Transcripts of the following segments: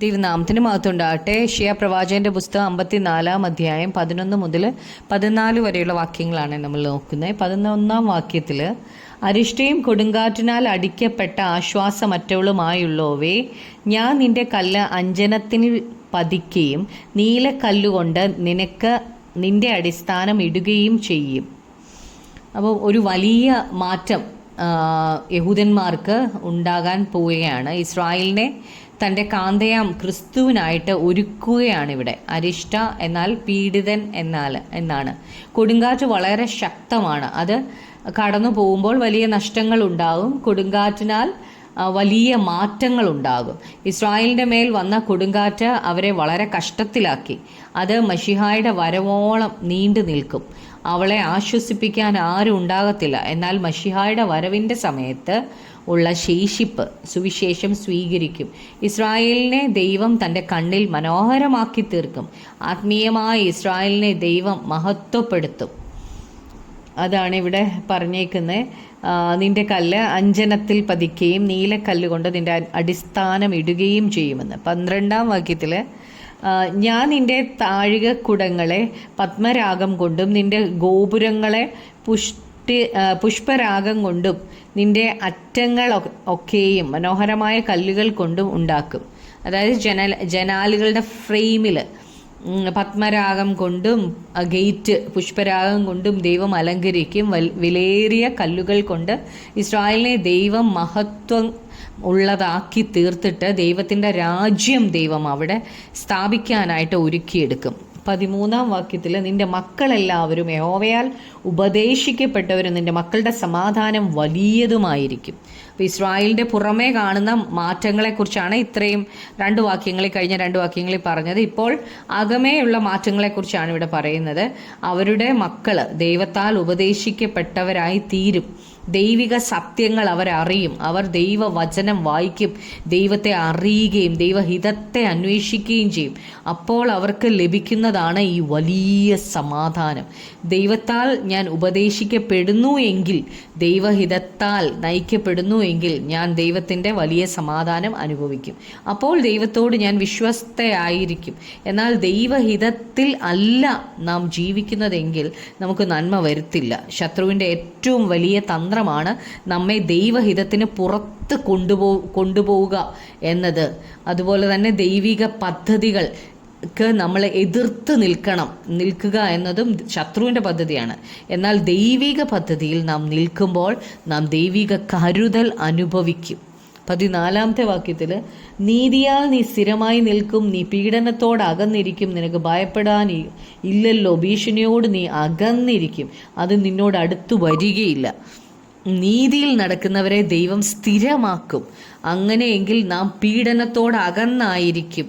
ദൈവനാമത്തിന് മഹത്വമുണ്ടാകട്ടെ. യെശയ്യാ പ്രവാചകന്റെ പുസ്തകം 54 അധ്യായം 11 മുതൽ 14 വരെയുള്ള വാക്യങ്ങളാണ് നമ്മൾ നോക്കുന്നത്. 11 വാക്യത്തിൽ, അരിഷ്ടയും കൊടുങ്കാറ്റിനാൽ അടിക്കപ്പെട്ട ആശ്വാസമറ്റവളുമായുള്ളവേ, ഞാൻ നിന്റെ കല്ല് അഞ്ജനത്തിൽ പതിക്കുകയും നീലക്കല്ലുകൊണ്ട് നിന്റെ അടിസ്ഥാനം ഇടുകയും ചെയ്യും. അപ്പോൾ ഒരു വലിയ മാറ്റം യഹൂദന്മാർക്ക് ഉണ്ടാകാൻ പോവുകയാണ്. ഇസ്രായേലിനെ തൻ്റെ കാന്തയാം ക്രിസ്തുവിനായിട്ട് ഒരുക്കുകയാണ് ഇവിടെ. അരിഷ്ട എന്നാൽ പീഡിതൻ എന്നാണ്. കൊടുങ്കാറ്റ് വളരെ ശക്തമാണ്. അത് കടന്നു പോകുമ്പോൾ വലിയ നഷ്ടങ്ങൾ ഉണ്ടാകും. കൊടുങ്കാറ്റിനാൽ വലിയ മാറ്റങ്ങൾ ഉണ്ടാകും. ഇസ്രായേലിൻ്റെ മേൽ വന്ന കൊടുങ്കാറ്റ് അവരെ വളരെ കഷ്ടത്തിലാക്കി. അത് മശിഹായുടെ വരവോളം നീണ്ടു നിൽക്കും. അവളെ ആശ്വസിപ്പിക്കാൻ ആരും ഉണ്ടാകത്തില്ല. എന്നാൽ മശിഹായുടെ വരവിൻ്റെ സമയത്ത് ഉള്ള ശേഷിപ്പ് സുവിശേഷം സ്വീകരിക്കും. ഇസ്രായേലിനെ ദൈവം തൻ്റെ കണ്ണിൽ മനോഹരമാക്കി തീർക്കും. ആത്മീയമായ ഇസ്രായേലിനെ ദൈവം മഹത്വപ്പെടുത്തും. അതാണ് ഇവിടെ പറഞ്ഞേക്കുന്നത്. നിന്റെ കല്ല് അഞ്ജനത്തിൽ പതിക്കുകയും നീലക്കല്ലുകൊണ്ട് നിന്റെ അടിസ്ഥാനം ഇടുകയും ചെയ്യുമെന്ന്. 12 വാക്യത്തിൽ, ഞാൻ നിന്റെ താഴികക്കുടങ്ങളെ പത്മരാഗം കൊണ്ടും നിന്റെ ഗോപുരങ്ങളെ പുഷ്പരാഗം കൊണ്ടും നിന്റെ അറ്റങ്ങൾ ഒക്കെയും മനോഹരമായ കല്ലുകൾ കൊണ്ടും ഉണ്ടാക്കും. അതായത് ജനാലുകളുടെ ഫ്രെയിമിൽ പത്മരാഗം കൊണ്ടും ഗേറ്റ് പുഷ്പരാഗം കൊണ്ടും ദൈവം അലങ്കരിക്കും. വിലയേറിയ കല്ലുകൾ കൊണ്ട് ഇസ്രായേലിനെ ദൈവം മഹത്വം ഉള്ളതാക്കി തീർത്തിട്ട് ദൈവത്തിൻ്റെ രാജ്യം ദൈവം അവിടെ സ്ഥാപിക്കാനായിട്ട് ഒരുക്കിയെടുക്കും. 13 വാക്യത്തിൽ, നിന്റെ മക്കളെല്ലാവരും യഹോവയാൽ ഉപദേശിക്കപ്പെട്ടവരും നിന്റെ മക്കളുടെ സമാധാനം വലിയതുമായിരിക്കും. അപ്പോൾ ഇസ്രായേലിൻ്റെ പുറമേ കാണുന്ന മാറ്റങ്ങളെക്കുറിച്ചാണ് ഇത്രയും കഴിഞ്ഞ 2 വാക്യങ്ങളിൽ പറഞ്ഞത്. ഇപ്പോൾ അകമേയുള്ള മാറ്റങ്ങളെക്കുറിച്ചാണ് ഇവിടെ പറയുന്നത്. അവരുടെ മക്കൾ ദൈവത്താൽ ഉപദേശിക്കപ്പെട്ടവരായി തീരും. ദൈവിക സത്യങ്ങൾ അവരറിയും. അവർ ദൈവവചനം വായിക്കും, ദൈവത്തെ അറിയുകയും ദൈവഹിതത്തെ അന്വേഷിക്കുകയും ചെയ്യും. അപ്പോൾ അവർക്ക് ലഭിക്കുന്നതാണ് ഈ വലിയ സമാധാനം. ദൈവത്താൽ ഞാൻ ഉപദേശിക്കപ്പെടുന്നു എങ്കിൽ, ദൈവഹിതത്താൽ നയിക്കപ്പെടുന്നു എങ്കിൽ ഞാൻ ദൈവത്തിൻ്റെ വലിയ സമാധാനം അനുഭവിക്കും. അപ്പോൾ ദൈവത്തോട് ഞാൻ വിശ്വസ്തയായിരിക്കും. എന്നാൽ ദൈവഹിതത്തിൽ അല്ല നാം ജീവിക്കുന്നതെങ്കിൽ നമുക്ക് നന്മ വരുത്തില്ല. ശത്രുവിൻ്റെ ഏറ്റവും വലിയ തന്ത്രമാണ് നമ്മെ ദൈവഹിതത്തിന് പുറത്ത് കൊണ്ടുപോവുക എന്നത്. അതുപോലെ തന്നെ ദൈവിക പദ്ധതികൾക്ക് നമ്മൾ എതിർത്ത് നിൽക്കുക എന്നതും ശത്രുവിൻ്റെ പദ്ധതിയാണ്. എന്നാൽ ദൈവിക പദ്ധതിയിൽ നാം നിൽക്കുമ്പോൾ നാം ദൈവിക കരുതൽ അനുഭവിക്കും. 14 വാക്യത്തിൽ, നീതിയാൽ നീ സ്ഥിരമായി നിൽക്കും, നീ പീഡനത്തോട് അകന്നിരിക്കും, നിനക്ക് ഭയപ്പെടാൻ ഇല്ലല്ലോ, ഭീഷണിയോട് നീ അകന്നിരിക്കും, അത് നിന്നോട് അടുത്തു വരികയില്ല. നീതിയിൽ നടക്കുന്നവരെ ദൈവം സ്ഥിരമാക്കും. അങ്ങനെയെങ്കിൽ നാം പീഡനത്തോട് അകന്നായിരിക്കും.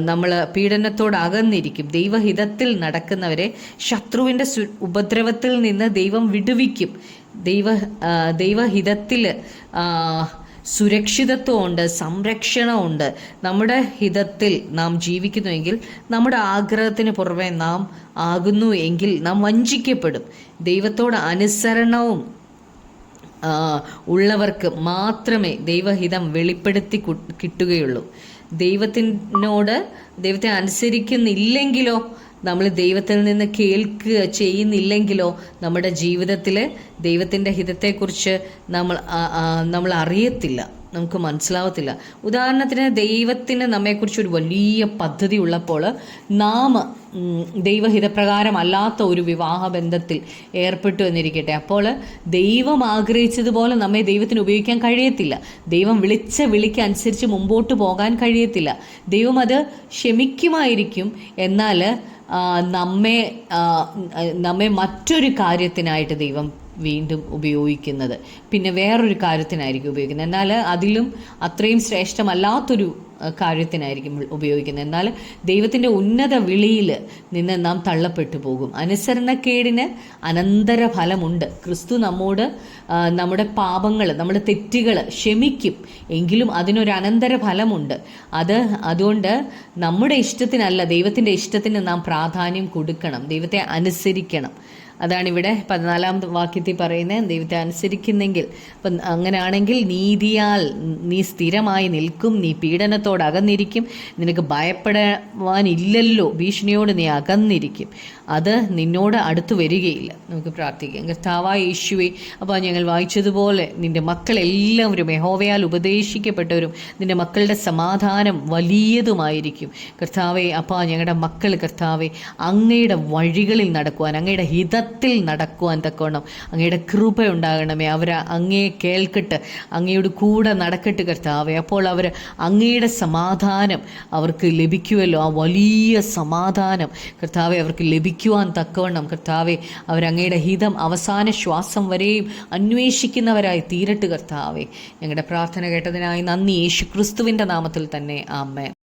നമ്മൾ പീഡനത്തോട് അകന്നിരിക്കും. ദൈവഹിതത്തിൽ നടക്കുന്നവരെ ശത്രുവിൻ്റെ ഉപദ്രവത്തിൽ നിന്ന് ദൈവം വിടുവിക്കും. ദൈവഹിതത്തിൽ സുരക്ഷിതത്വമുണ്ട്, സംരക്ഷണമുണ്ട്. നമ്മുടെ ഹിതത്തിൽ നാം ജീവിക്കുന്നുവെങ്കിൽ, നമ്മുടെ ആഗ്രഹത്തിന് പുറമെ നാം ആകുന്നു എങ്കിൽ നാം വഞ്ചിക്കപ്പെടും. ദൈവത്തോട് അനുസരണവും ഉള്ളവർക്ക് മാത്രമേ ദൈവഹിതം വെളിപ്പെടുത്തി കിട്ടുകയുള്ളൂ. ദൈവത്തെ അനുസരിക്കുന്നില്ലെങ്കിലോ, നമ്മൾ ദൈവത്തിൽ നിന്ന് ചെയ്യുന്നില്ലെങ്കിലോ നമ്മുടെ ജീവിതത്തിൽ ദൈവത്തിൻ്റെ ഹിതത്തെക്കുറിച്ച് നമ്മൾ അറിയത്തില്ല, നമുക്ക് മനസ്സിലാവത്തില്ല. ഉദാഹരണത്തിന്, ദൈവത്തിന് നമ്മെക്കുറിച്ച് ഒരു വലിയ പദ്ധതി ഉള്ളപ്പോൾ നാം ദൈവഹിതപ്രകാരം അല്ലാത്ത ഒരു വിവാഹ ബന്ധത്തിൽ ഏർപ്പെട്ടു എന്നിരിക്കട്ടെ. അപ്പോൾ ദൈവം ആഗ്രഹിച്ചതുപോലെ നമ്മെ ദൈവത്തിന് ഉപയോഗിക്കാൻ കഴിയത്തില്ല. ദൈവം വിളിച്ച വിളിക്ക് അനുസരിച്ച് മുമ്പോട്ട് പോകാൻ കഴിയത്തില്ല. ദൈവം അത് ക്ഷമിക്കുമായിരിക്കും. എന്നാൽ നമ്മെ മറ്റൊരു കാര്യത്തിനായിട്ട് ദൈവം വീണ്ടും ഉപയോഗിക്കുന്നത്, പിന്നെ വേറൊരു കാര്യത്തിനായിരിക്കും ഉപയോഗിക്കുന്നത്. എന്നാൽ അതിലും അത്രയും ശ്രേഷ്ഠമല്ലാത്തൊരു കാര്യത്തിനായിരിക്കും ഉപയോഗിക്കുന്നത്. എന്നാൽ ദൈവത്തിൻ്റെ ഉന്നത വിളിയിൽ നിന്ന് നാം തള്ളപ്പെട്ടു പോകും. അനുസരണക്കേടിന് അനന്തര ഫലമുണ്ട്. ക്രിസ്തു നമ്മോട് നമ്മുടെ പാപങ്ങൾ, നമ്മുടെ തെറ്റുകൾ ക്ഷമിക്കും. എങ്കിലും അതിനൊരു അനന്തര ഫലമുണ്ട്. അതുകൊണ്ട് നമ്മുടെ ഇഷ്ടത്തിനല്ല, ദൈവത്തിൻ്റെ ഇഷ്ടത്തിന് നാം പ്രാധാന്യം കൊടുക്കണം. ദൈവത്തെ അനുസരിക്കണം. അതാണ് ഇവിടെ 14 വാക്യത്തിൽ പറയുന്നത്. ദൈവത്തെ അനുസരിക്കുന്നെങ്കിൽ, അപ്പം അങ്ങനെയാണെങ്കിൽ നീതിയാൽ നീ സ്ഥിരമായി നിൽക്കും, നീ പീഡനത്തോട് അകന്നിരിക്കും, നിനക്ക് ഭയപ്പെടാനില്ലല്ലോ, ഭീഷണിയോട് നീ അകന്നിരിക്കും, അത് നിന്നോട് അടുത്ത് വരികയില്ല. നമുക്ക് പ്രാർത്ഥിക്കാം. കർത്താവായ യേശുവേ, അപ്പോൾ ഞങ്ങൾ വായിച്ചതുപോലെ നിൻ്റെ മക്കളെല്ലാവരും യഹോവയാൽ ഉപദേശിക്കപ്പെട്ടവരും നിൻ്റെ മക്കളുടെ സമാധാനം വലിയതുമായിരിക്കും. കർത്താവെ, അപ്പോൾ ഞങ്ങളുടെ മക്കൾ കർത്താവെ അങ്ങയുടെ വഴികളിൽ നടക്കുവാൻ, അങ്ങയുടെ ഹിതത്തിൽ നടക്കുവാൻ തക്കവണ്ണം അങ്ങയുടെ കൃപ ഉണ്ടാകണമേ. അവർ അങ്ങയെ കേൾക്കട്ട്, അങ്ങയോട് കൂടെ നടക്കട്ട് കർത്താവെ. അപ്പോൾ അവർ അങ്ങയുടെ സമാധാനം അവർക്ക് ലഭിക്കുമല്ലോ. ആ വലിയ സമാധാനം കർത്താവെ അവർക്ക് ലഭിക്കുവാൻ തക്കവണ്ണം കർത്താവെ അവരങ്ങയുടെ ഹിതം അവസാന ശ്വാസം വരെയും അന്വേഷിക്കുന്നവരായി തീരട്ട് കർത്താവെ. ഞങ്ങളുടെ പ്രാർത്ഥന കേട്ടതിനായി നന്ദി. യേശു ക്രിസ്തുവിൻ്റെ നാമത്തിൽ തന്നെ ആമേൻ.